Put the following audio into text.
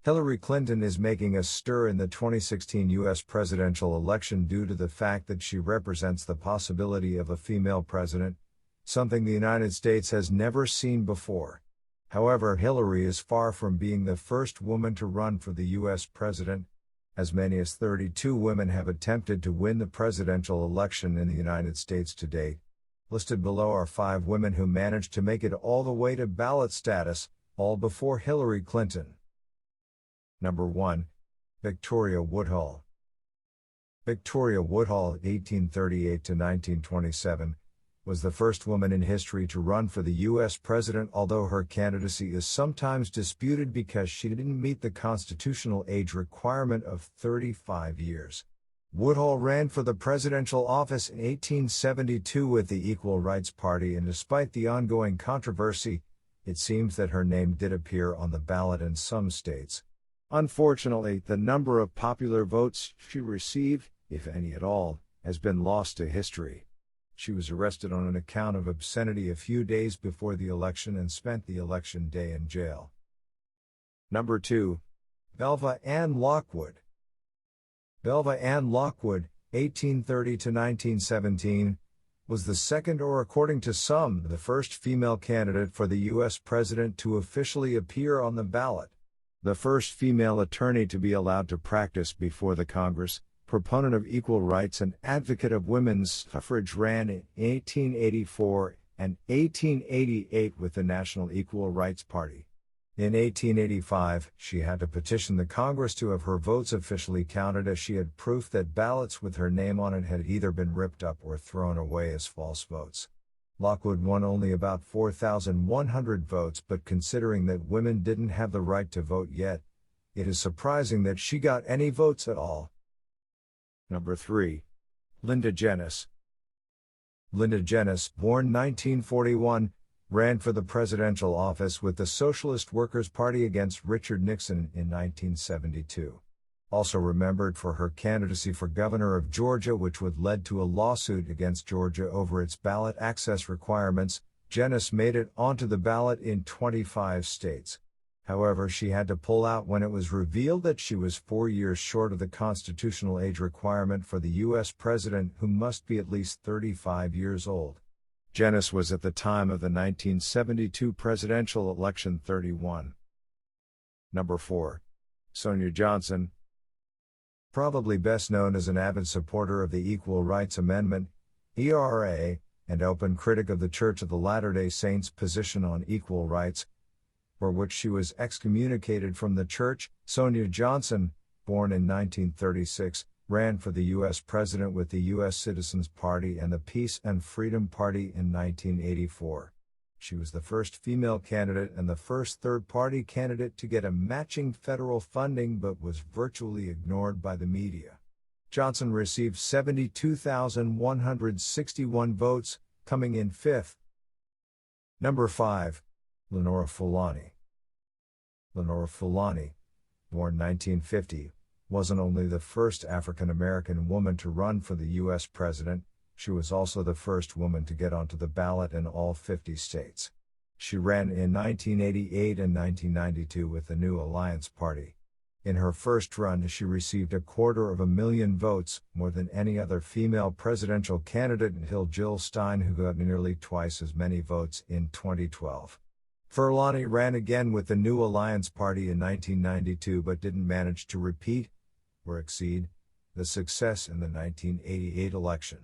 Hillary Clinton is making a stir in the 2016 U.S. presidential election due to the fact that she represents the possibility of a female president, something the United States has never seen before. However, Hillary is far from being the first woman to run for the U.S. president. As many as 32 women have attempted to win the presidential election in the United States to date. Listed below are 5 women who managed to make it all the way to ballot status, all before Hillary Clinton. Number 1. Victoria Woodhull. Victoria Woodhull, 1838 to 1927, was the first woman in history to run for the U.S. president, although her candidacy is sometimes disputed because she didn't meet the constitutional age requirement of 35 years. Woodhull ran for the presidential office in 1872 with the Equal Rights Party, and despite the ongoing controversy, it seems that her name did appear on the ballot in some states. Unfortunately, the number of popular votes she received, if any at all, has been lost to history. She was arrested on an account of obscenity a few days before the election and spent the election day in jail. Number 2. Belva and Lockwood. Belva and Lockwood, 1830 to 1917, was the second, or according to some, the first female candidate for the U.S. president to officially appear on the ballot. The first female attorney to be allowed to practice before the Congress, proponent of equal rights and advocate of women's suffrage, ran in 1884 and 1888 with the National Equal Rights Party. In 1885, she had to petition the Congress to have her votes officially counted, as she had proof that ballots with her name on it had either been ripped up or thrown away as false votes. Lockwood won only about 4,100 votes, but considering that women didn't have the right to vote yet, it is surprising that she got any votes at all. Number 3. Janis. Janis, born 1941, ran for the presidential office with the Socialist Workers' Party against Richard Nixon in 1972. Also remembered for her candidacy for governor of Georgia, which would lead to a lawsuit against Georgia over its ballot access requirements, Janis made it onto the ballot in 25 states. However, she had to pull out when it was revealed that she was 4 years short of the constitutional age requirement for the U.S. president, who must be at least 35 years old. Janis was at the time of the 1972 presidential election 31. Number 4. Sonya Johnson. Probably best known as an avid supporter of the Equal Rights Amendment, ERA, and open critic of the Church of the Latter-day Saints' position on equal rights, for which she was excommunicated from the church, Sonya Johnson, born in 1936, ran for the U.S. president with the U.S. Citizens Party and the Peace and Freedom Party in 1984. She was the first female candidate and the first third-party candidate to get a matching federal funding, but was virtually ignored by the media. Johnson received 72,161 votes, coming in 5th. Number 5. Lenora Fulani. Lenora Fulani, born 1950, wasn't only the first African-American woman to run for the U.S. president, she was also the first woman to get onto the ballot in all 50 states. She ran in 1988 and 1992 with the New Alliance Party. In her first run, she received 250,000 votes, more than any other female presidential candidate until Jill Stein, who got nearly twice as many votes in 2012. Fulani ran again with the New Alliance Party in 1992 but didn't manage to repeat, or exceed, the success in the 1988 election.